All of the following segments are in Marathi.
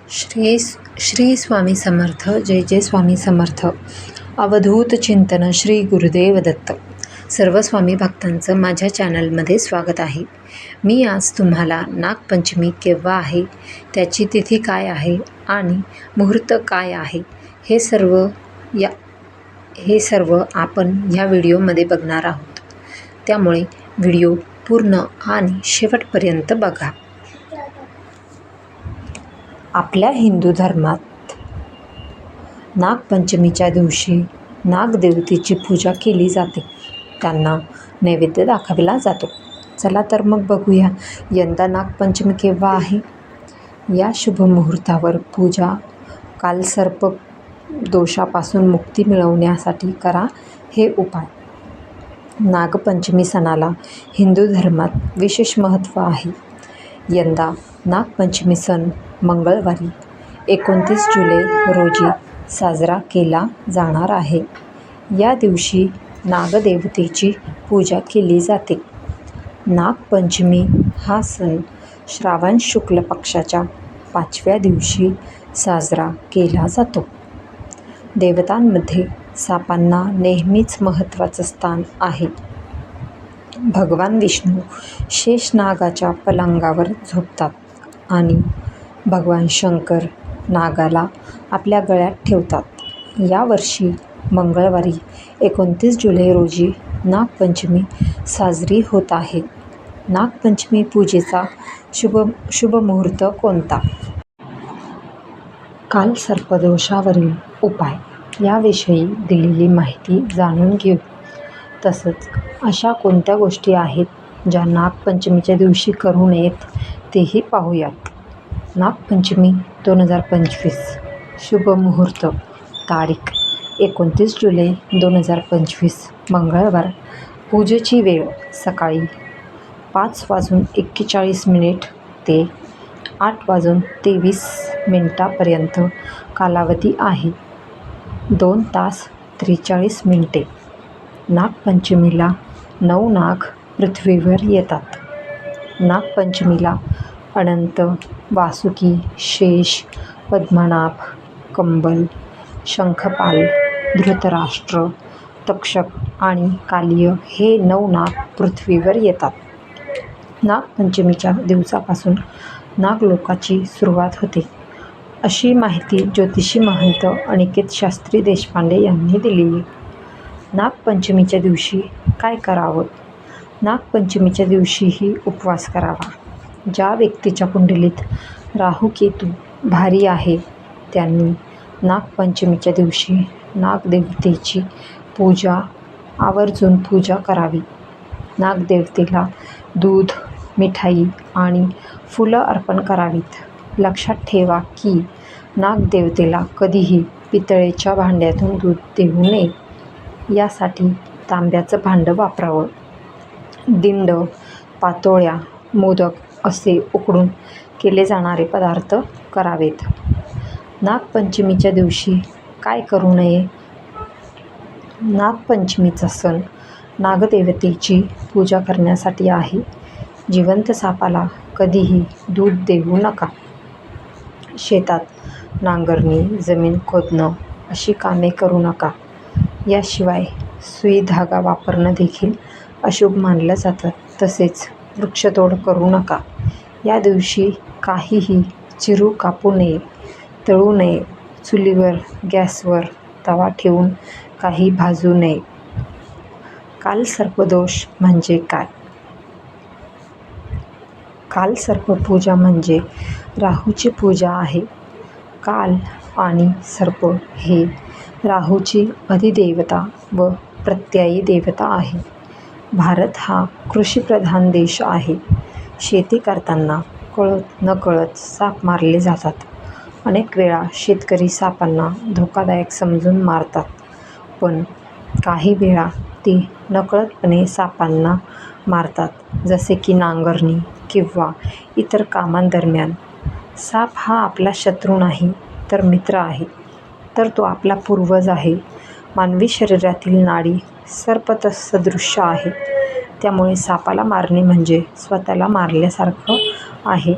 श्री स्वामी समर्थ. जय जय स्वामी समर्थ. अवधूत चिंतन श्री गुरुदेव दत्त. सर्व स्वामी भक्तांचं माझ्या चॅनलमध्ये स्वागत आहे. मी आज तुम्हाला नागपंचमी केव्हा आहे, त्याची तिथी काय आहे आणि मुहूर्त काय आहे हे सर्व आपण ह्या व्हिडिओमध्ये बघणार आहोत. त्यामुळे व्हिडिओ पूर्ण आणि शेवटपर्यंत बघा. आपल्या हिंदू धर्मात नागपंचमीच्या दिवशी नागदेवतेची पूजा केली जाते. त्यांना नैवेद्य दाखवला जातो. चला तर मग बघूया यंदा नागपंचमी केव्हा आहे. या शुभ मुहूर्तावर पूजा कालसर्प दोषापासून मुक्ती मिळवण्यासाठी करा हे उपाय. नागपंचमी सणाला हिंदू धर्मात विशेष महत्त्व आहे. यंदा नागपंचमी सण मंगळवारी 29 जुलै रोजी साजरा केला जाणार आहे. या दिवशी नागदेवतेची पूजा केली जाते. नागपंचमी हा सण श्रावण शुक्ल पक्षाच्या 5व्या दिवशी साजरा केला जातो. देवतांमध्ये सापांना नेहमीच महत्त्वाचं स्थान आहे. भगवान विष्णू शेषनागाच्या पलंगावर झोपतात आणि भगवान शंकर नागाला आपल्या गळ्यात ठेवतात. यावर्षी मंगळवारी 29 जुलै रोजी नागपंचमी साजरी होत आहे. नागपंचमी पूजेचा शुभ मुहूर्त कोणता? कालसर्पदोषावरील उपाय याविषयी दिलेली माहिती जाणून घेऊ. तसंच अशा कोणत्या गोष्टी आहेत ज्या नागपंचमीच्या दिवशी करू नयेत तेही पाहूयात. नागपंचमी 2025 शुभ मुहूर्त तारीख 29 जुलै 2025 मंगळवार. पूजेची वेळ सकाळी 5:41 ते 8:23 कालावधी आहे. 2 तास 43 मिनिटे. नागपंचमीला 9 नाग पृथ्वीवर येतात. नागपंचमीला अनंत, वासुकी, शेष, पद्मनाभ, कंबल, शंखपाल, धृतराष्ट्र, तक्षक आणि कालिय हे 9 नाग पृथ्वीवर येतात. नागपंचमीच्या दिवसापासून नागलोकाची सुरुवात होते, अशी माहिती ज्योतिषी महंत अनिकेत शास्त्री देशपांडे यांनी दिली आहे. नागपंचमीच्या दिवशी काय करावं? नागपंचमीच्या दिवशीही उपवास करावा. ज्या व्यक्तीच्या कुंडलीत राहू केतू भारी आहे त्यांनी नागपंचमीच्या दिवशी नागदेवतेची आवर्जून पूजा करावी. नागदेवतेला दूध, मिठाई आणि फुलं अर्पण करावीत. लक्षात ठेवा की नागदेवतेला कधीही पितळेच्या भांड्यातून दूध देऊ नये. यासाठी तांब्याचं भांडं वापरावं. दिंड, पातोळ्या, मोदक असे उकडून केले जाणारे पदार्थ करावेत. नागपंचमीच्या दिवशी काय करू नये? नागपंचमीचा सण नागदेवतेची पूजा करण्यासाठी आहे. जिवंत सापाला कधीही दूध देऊ नका. शेतात नांगरणी, जमीन खोदणं अशी कामे करू नका. याशिवाय सुई धागा वापरणं देखील अशुभ मानलं जातं. तसेच वृक्षतोड करू नका. या दिवशी काहीही चिरू कापू नये, तळू नये. चुलीवर, गॅसवर तवा ठेवून काही भाजू नये. कालसर्पदोष म्हणजे काय? कालसर्पपूजा म्हणजे राहूची पूजा आहे. काल आणि सर्प हे राहूची अधिदेवता व प्रत्ययी देवता आहे. भारत हा कृषीप्रधान देश आहे. शेती करताना कळत नकळत साप मारले जातात. अनेक वेळा शेतकरी सापांना धोकादायक समजून मारतात, पण काही वेळा ते नकळतपणे सापांना मारतात, जसे की नांगरणी किंवा इतर कामांदरम्यान. साप हा आपला शत्रू नाही तर मित्र आहे, तर तो आपला पूर्वज आहे. मानवी शरीरातील नाडी सर्पसदृश्य आहे. त्यामुळे सापाला मारणे म्हणजे स्वतःला मारल्यासारखं आहे.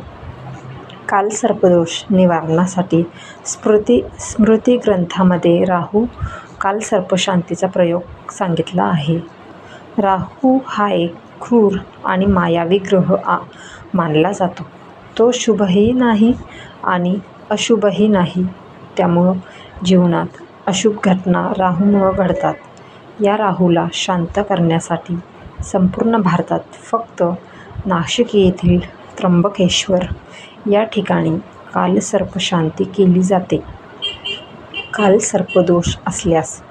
कालसर्पदोष निवारणासाठी स्मृती ग्रंथामध्ये राहू कालसर्पशांतीचा प्रयोग सांगितला आहे. राहू हा एक क्रूर आणि मायावी ग्रह मानला जातो. तो शुभही नाही आणि अशुभही नाही. त्यामुळं जीवनात अशुभ घटना राहूमुळं घडतात. या राहूला शांत करण्यासाठी संपूर्ण भारतात फक्त नाशिक येथील त्र्यंबकेश्वर या ठिकाणी कालसर्पशांती केली जाते. कालसर्पदोष असल्यास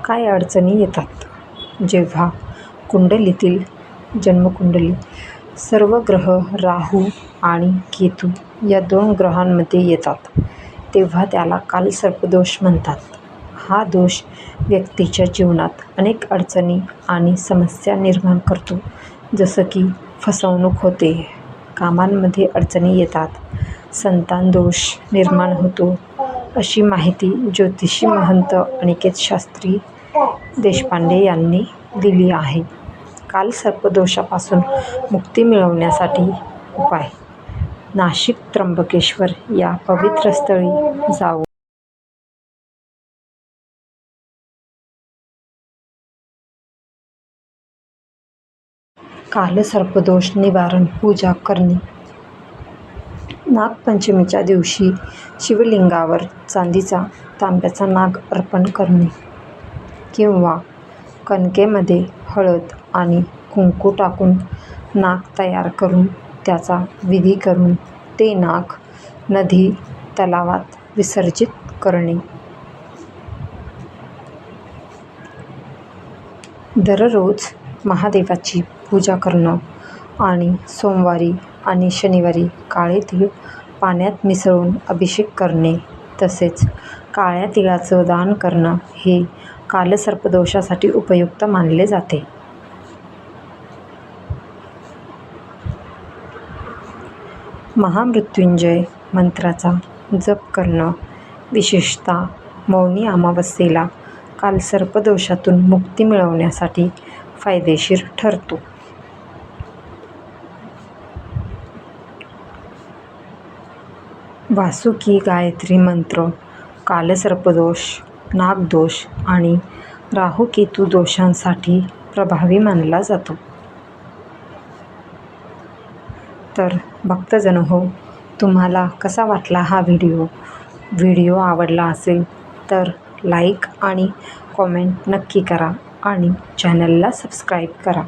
काय अडचणी येतात? जेव्हा कुंडलीतील जन्मकुंडली सर्व ग्रह राहू आणि केतू या 2 ग्रहांमध्ये येतात तेव्हा त्याला कालसर्पदोष म्हणतात. हा दोष व्यक्तीच्या जीवनात अनेक अडचणी आणि समस्या निर्माण करतो. जसं की फसवणूक होते, कामांमध्ये अडचणी येतात, संतान दोष निर्माण होतो, अशी माहिती ज्योतिषी महंत अनिकेत शास्त्री देशपांडे यांनी दिली आहे. कालसर्पदोषापासून मुक्ती मिळवण्यासाठी उपाय: नाशिक त्र्यंबकेश्वर या पवित्र स्थळी जाऊन कालसर्पदोष निवारण पूजा करणे. नागपंचमीच्या दिवशी शिवलिंगावर चांदीचा, तांब्याचा नाग अर्पण करणे किंवा कणकेमध्ये हळद आणि कुंकू टाकून नाग तयार करून त्याचा विधी करून ते नाग नदी, तलावात विसर्जित करणे. दररोज महादेवाची पूजा करणं आणि सोमवारी आणि शनिवारी काळे तीळ पाण्यात मिसळून अभिषेक करणे तसेच काळ्या तिळाचं दान करणं हे कालसर्पदोषासाठी उपयुक्त मानले जाते. महामृत्युंजय मंत्राचा जप करणं विशेषतः मौनी अमावस्येला कालसर्पदोषातून मुक्ती मिळवण्यासाठी फायदेशीर ठरतो. वासुकी गायत्री मंत्र कालसर्पदोष, नागदोष आणि राहू-केतू दोषांसाठी प्रभावी मानला जातो. तर भक्तजनहो, तुम्हाला कसा वाटला हा व्हिडिओ आवडला असेल तर लाईक आणि कॉमेंट नक्की करा आणि चॅनलला सबस्क्राईब करा.